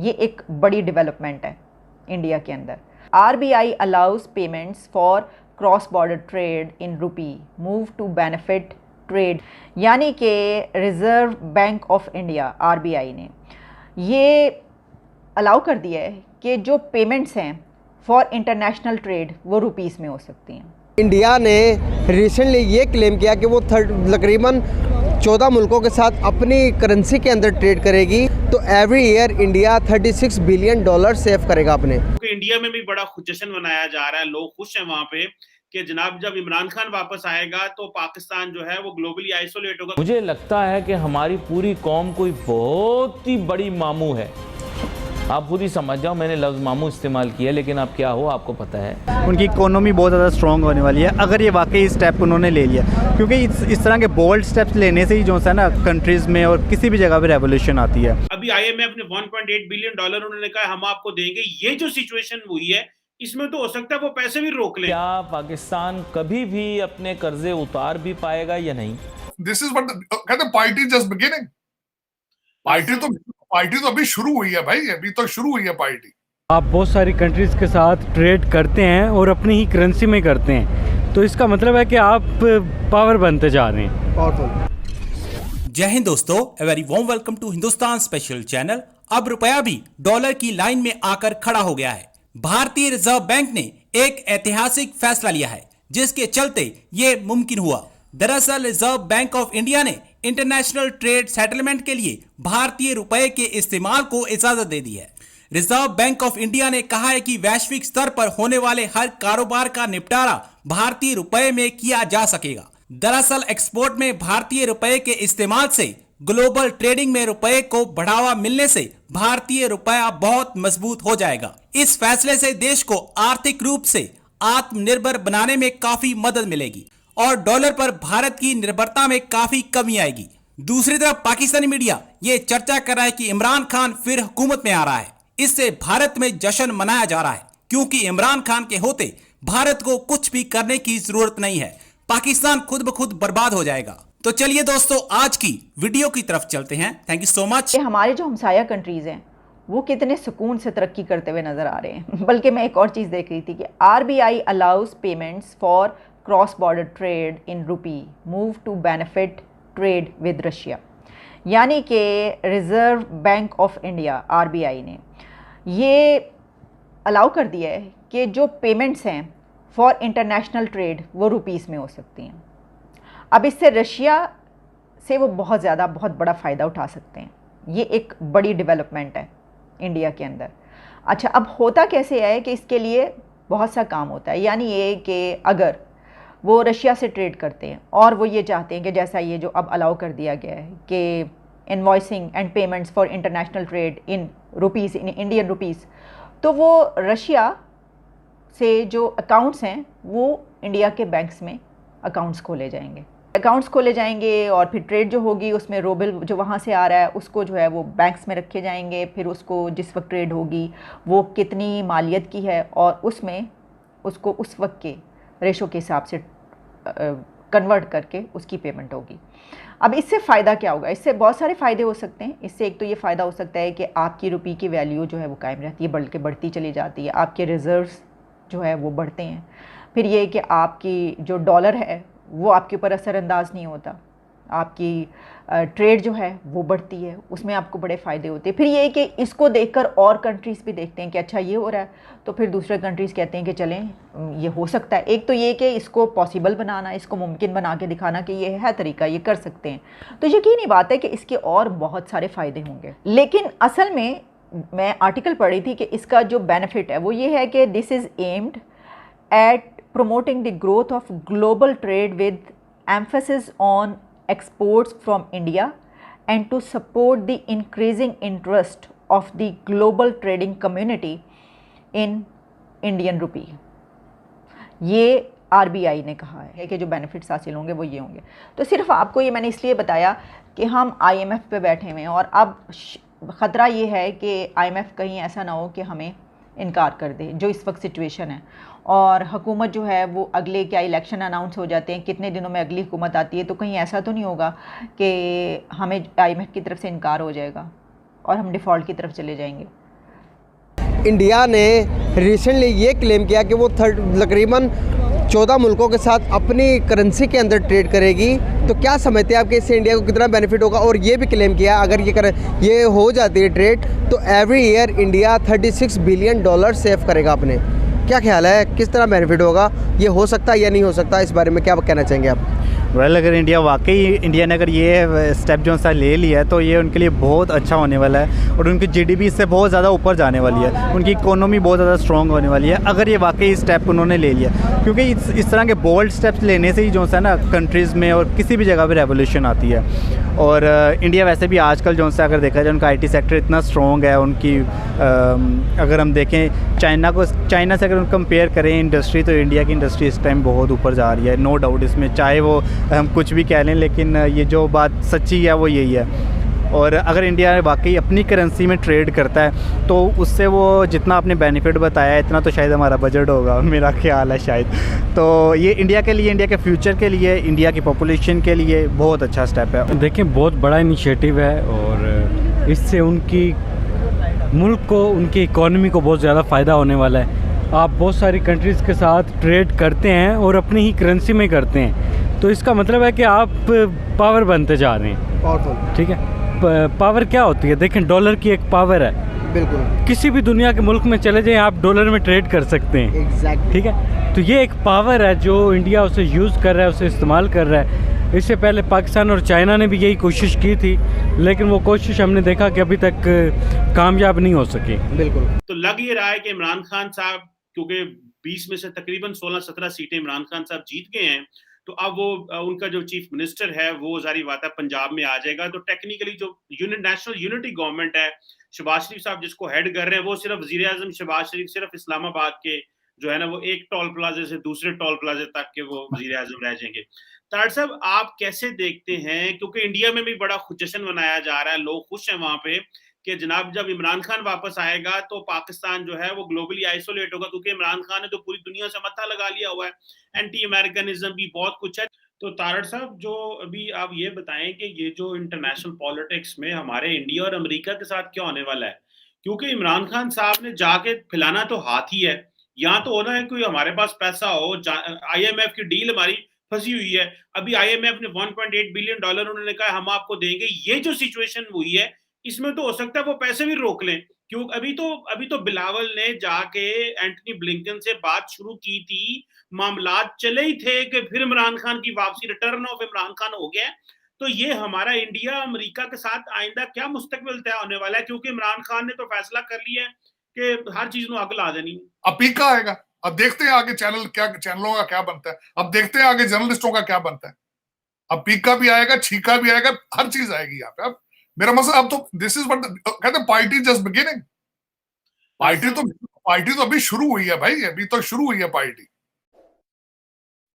ये एक बड़ी डेवलपमेंट है इंडिया के अंदर। RBI allows payments for cross border trade in rupee move to benefit trade, यानी कि reserve bank of India RBI ने ये अलाउ कर दिया है कि जो पेमेंट्स हैं फॉर इंटरनेशनल ट्रेड वो रुपीस में हो सकती हैं। इंडिया ने रिसेंटली ये क्लेम किया कि वो तकरीबन 14 मुल्कों के साथ अपनी करेंसी के अंदर ट्रेड करेगी, तो every year India $36 billion save करेगा अपने। इंडिया में भी बड़ा जश्न मनाया जा रहा है, लोग खुश हैं वहाँ पे कि जनाब जब इमरान खान वापस आएगा तो पाकिस्तान जो है वो ग्लोबली आइसोलेट होगा। मुझे लगता है कि हमारी पूरी कौम कोई बहुत ही बड़ी मामू है। आप खुद ही समझ जाओ, मैंने लफ्ज़ मामू इस्तेमाल किया, लेकिन आप क्या हो आपको पता है। उनकी इकोनॉमी बहुत ज़्यादा स्ट्रॉन्ग होने वाली है अगर ये वाकई स्टेप उन्होंने ले लिया, क्योंकि इस तरह के बोल्ड स्टेप्स लेने से ही जो है ना कंट्रीज़ में और किसी भी जगह पे रेवोल्यूशन आती है। अभी IMF ने $1.8 बिलियन उन्होंने कहा हम आपको देंगे। ये जो सिचुएशन हुई है इसमें तो हो सकता है वो पैसे भी रोक लें। क्या पाकिस्तान कभी भी अपने कर्जे उतार भी पाएगा या नहीं? दिस इज व्हाट कहते हैं, पार्टी जस्ट बिगिनिंग। पार्टी तो अभी शुरू हुई है भाई, अभी तो शुरू हुई है पार्टी। आप बहुत सारी कंट्रीज़ के साथ ट्रेड करते हैं और अपनी ही करेंसी में करते हैं, तो इसका मतलब है कि आप पावर बनते जा रहे हैं। पावरफुल। जय हिंद दोस्तों, a very warm welcome to Hindustan special channel. अब रुपया भी डॉलर की लाइन में आकर खड़ा हो गया है। भारतीय रिजर्व बैंक ने एक ऐतिहासिक फैसला लिया है जिसके चलते ये मुमकिन हुआ। दरअसल रिजर्व बैंक ऑफ इंडिया ने इंटरनेशनल ट्रेड सेटलमेंट के लिए भारतीय रुपए के इस्तेमाल को इजाजत दे दी है। रिजर्व बैंक ऑफ इंडिया ने कहा है कि वैश्विक स्तर पर होने वाले हर कारोबार का निपटारा भारतीय रुपए में किया जा सकेगा। दरअसल एक्सपोर्ट में भारतीय रुपए के इस्तेमाल से ग्लोबल ट्रेडिंग में रुपए को बढ़ावा मिलने से भारतीय रुपया बहुत मजबूत हो जाएगा। इस फैसले से देश को आर्थिक रूप से आत्मनिर्भर बनाने में काफी मदद मिलेगी और डॉलर पर भारत की निर्भरता में काफी कमी आएगी। दूसरी तरफ पाकिस्तानी मीडिया ये चर्चा कर रहा है कि इमरान खान फिर हुकूमत में आ रहा है। इससे भारत में जश्न मनाया जा रहा है क्योंकि इमरान खान के होते भारत को कुछ भी करने की जरूरत नहीं है, पाकिस्तान खुद ब खुद बर्बाद हो जाएगा। तो चलिए दोस्तों आज की वीडियो की तरफ चलते हैं। Thank you so much. हमारे जो हमसाया कंट्रीज़ हैं वो कितने सुकून से तरक्की करते हुए नज़र आ रहे हैं। बल्कि मैं एक और चीज़ देख रही थी कि RBI allows payments for cross border trade in rupee move to benefit trade with Russia, यानी कि reserve bank of India RBI ने ये अलाउ कर दिया है कि जो पेमेंट्स हैं फॉर इंटरनेशनल ट्रेड वो रुपीस में हो सकती हैं। अब इससे रशिया से वो बहुत बड़ा फ़ायदा उठा सकते हैं। ये एक बड़ी डेवलपमेंट है इंडिया के अंदर। अच्छा, अब होता कैसे है कि इसके लिए बहुत सा काम होता है, यानी ये कि अगर वो रशिया से ट्रेड करते हैं और वो ये चाहते हैं कि जैसा ये जो अब अलाउ कर दिया गया है कि invoicing and payments for international trade in rupees, in Indian rupees, तो वो रशिया से जो अकाउंट्स हैं वो इंडिया के बैंक्स में अकाउंट्स खोले जाएंगे और फिर ट्रेड जो होगी उसमें रूबल जो वहाँ से आ रहा है उसको जो है वो बैंक्स में रखे जाएंगे। फिर उसको जिस वक्त ट्रेड होगी वो कितनी मालियत की है और उसमें उसको उस वक्त के रेशो के हिसाब से कन्वर्ट करके उसकी पेमेंट होगी। अब इससे फ़ायदा क्या होगा? इससे बहुत सारे फ़ायदे हो सकते हैं। इससे एक तो ये फ़ायदा हो सकता है कि आपकी रुपये की वैल्यू जो है वो कायम रहती है, बल्कि बढ़ती चली जाती है, आपके रिज़र्व्स जो है वो बढ़ते हैं। फिर ये कि आपकी जो डॉलर है वो आपके ऊपर असरअंदाज नहीं होता, आपकी ट्रेड जो है वो बढ़ती है, उसमें आपको बड़े फ़ायदे होते हैं। फिर ये कि इसको देखकर और कंट्रीज़ भी देखते हैं कि अच्छा ये हो रहा है, तो फिर दूसरे कंट्रीज़ कहते हैं कि चलें ये हो सकता है। एक तो ये कि इसको पॉसिबल बनाना, इसको मुमकिन बना के दिखाना कि ये है तरीका, ये कर सकते हैं, तो यकीनी बात है कि इसके और बहुत सारे फ़ायदे होंगे। लेकिन असल में मैं आर्टिकल पढ़ी थी कि इसका जो बेनिफिट है वो ये है कि this is aimed at promoting the growth of global trade with emphasis on exports from India and to support the increasing interest of the global trading community in Indian rupee। ये RBI ने कहा है कि जो benefits हासिल होंगे वो ये होंगे। तो सिर्फ आपको ये मैंने इसलिए बताया कि हम IMF पे बैठे हुए हैं और अब ख़तरा ये है कि IMF कहीं ऐसा ना हो कि हमें इनकार कर दे, जो इस वक्त सिचुएशन है। और हुकूमत जो है वो अगले क्या इलेक्शन अनाउंस हो जाते हैं, कितने दिनों में अगली हुकूमत आती है, तो कहीं ऐसा तो नहीं होगा कि हमें IMF की तरफ से इनकार हो जाएगा और हम डिफ़ॉल्ट की तरफ चले जाएंगे। इंडिया ने रिसेंटली ये क्लेम किया कि वो तकरीबन 14 मुल्कों के साथ अपनी करेंसी के अंदर ट्रेड करेगी। तो क्या समझते हैं आपके इससे इंडिया को कितना बेनिफिट होगा? और ये भी क्लेम किया अगर ये हो जाती है ट्रेड तो every year India $36 billion save करेगा अपने। क्या ख्याल है, किस तरह बेनिफिट होगा? ये हो सकता है या नहीं हो सकता? इस बारे में क्या कहना चाहेंगे आप? अगर इंडिया ने अगर ये स्टेप जो सा ले लिया है तो ये उनके लिए बहुत अच्छा होने वाला है और उनकी जीडीपी इससे बहुत ज़्यादा ऊपर जाने वाली है, उनकी इकोनॉमी बहुत ज़्यादा स्ट्रॉन्ग होने वाली है अगर ये वाकई स्टेप उन्होंने ले लिया। क्योंकि इस तरह के बोल्ड स्टेप्स लेने से ही जो सा ना कंट्रीज़ में और किसी भी जगह पे रेवोल्यूशन आती है। और इंडिया वैसे भी आजकल जो सा अगर देखा जाए उनका IT सेक्टर इतना स्ट्रॉन्ग है, उनकी अगर हम देखें चाइना से अगर हम कंपेयर करें इंडस्ट्री, तो इंडिया की इंडस्ट्री इस टाइम बहुत ऊपर जा रही है, नो डाउट इसमें, चाहे वो हम कुछ भी कह लें, लेकिन ये जो बात सच्ची है वो यही है। और अगर इंडिया वाकई अपनी करेंसी में ट्रेड करता है तो उससे वो जितना आपने बेनिफिट बताया इतना तो शायद हमारा बजट होगा, मेरा ख्याल है शायद। तो ये इंडिया के लिए, इंडिया के फ्यूचर के लिए, इंडिया की पॉपुलेशन के लिए बहुत अच्छा स्टेप है। देखिए बहुत बड़ा इनिशिएटिव है और इससे उनकी मुल्क को, उनकी इकॉनमी को बहुत ज़्यादा फ़ायदा होने वाला है। आप बहुत सारी कंट्रीज़ के साथ ट्रेड करते हैं और अपनी ही करेंसी में करते हैं, तो इसका मतलब है कि आप पावर बनते जा रहे हैं। पावरफुल, ठीक है। पावर क्या होती है? देखें डॉलर की एक पावर है, बिल्कुल किसी भी दुनिया के मुल्क में चले जाएं आप डॉलर में ट्रेड कर सकते हैं। एग्जैक्टली। ठीक है, तो ये एक पावर है जो इंडिया उसे यूज़ कर रहा है, उसे इस्तेमाल कर रहा है। इससे पहले पाकिस्तान और चाइना ने भी यही कोशिश की थी, लेकिन वो कोशिश हमने देखा कि अभी तक कामयाब नहीं हो सकी। बिल्कुल। तो लग ये रहा है कि इमरान खान साहब, क्योंकि 20 में से तकरीबन 16-17 सीटें इमरान खान साहब जीत गए हैं, तो अब वो उनका जो चीफ मिनिस्टर है वो जारी बात है पंजाब में आ जाएगा। तो टेक्निकली जो नेशनल यूनिटी गवर्नमेंट है, शहबाज शरीफ साहब जिसको हेड कर रहे हैं, वो सिर्फ वजीर आजम शहबाज शरीफ सिर्फ इस्लामाबाद के जो है ना वो एक टोल प्लाजे से दूसरे टोल प्लाजे तक के वो वजीर आजम रह जाएंगे। तार साहब आप कैसे देखते हैं, क्योंकि इंडिया में भी बड़ा जश्न मनाया जा रहा है, लोग खुश हैं वहां पे कि जनाब जब इमरान खान वापस आएगा तो पाकिस्तान जो है वो ग्लोबली आइसोलेट होगा, क्योंकि इमरान खान ने तो पूरी दुनिया से मत्था लगा लिया हुआ है, एंटी अमेरिकनिज्म भी बहुत कुछ है। तो तारड़ साहब जो अभी आप ये बताएं कि ये जो इंटरनेशनल पॉलिटिक्स में हमारे इंडिया और अमेरिका के साथ क्या होने वाला है, क्योंकि इमरान खान साहब ने जाके फैलाना तो हाथ ही है, यहाँ तो होना है कोई हमारे पास पैसा हो, IMF की डील हमारी फंसी हुई है, अभी IMF ने $1.8 बिलियन उन्होंने कहा हम आपको देंगे, ये जो सिचुएशन हुई है इसमें तो हो सकता है वो पैसे भी रोक लें, क्यों अभी तो बिलावल ने जाके एंटनी ब्लिंकन से बात शुरू की थी, मामलात चले ही थे कि फिर इमरान खान की वापसी, रिटर्न ऑफ इमरान खान हो गया। तो ये हमारा इंडिया अमेरिका के साथ आइंदा क्या मुस्तकबिल तय होने वाला है, क्योंकि इमरान खान ने तो फैसला कर लिया है कि हर चीज में आग ला देनी। अब पीका आएगा, अब देखते हैं आगे चैनलों का क्या बनता है, अब देखते हैं आगे जर्नलिस्टों का क्या बनता है। अब पीका भी आएगा, छीका भी आएगा, हर चीज आएगी यहाँ पे। अब मेरा मसला, अब तो दिस इज व्हाट कहते हैं पार्टी जस्ट बिगिनिंग। पार्टी तो अभी शुरू हुई है भाई, अभी तो शुरू हुई है पार्टी।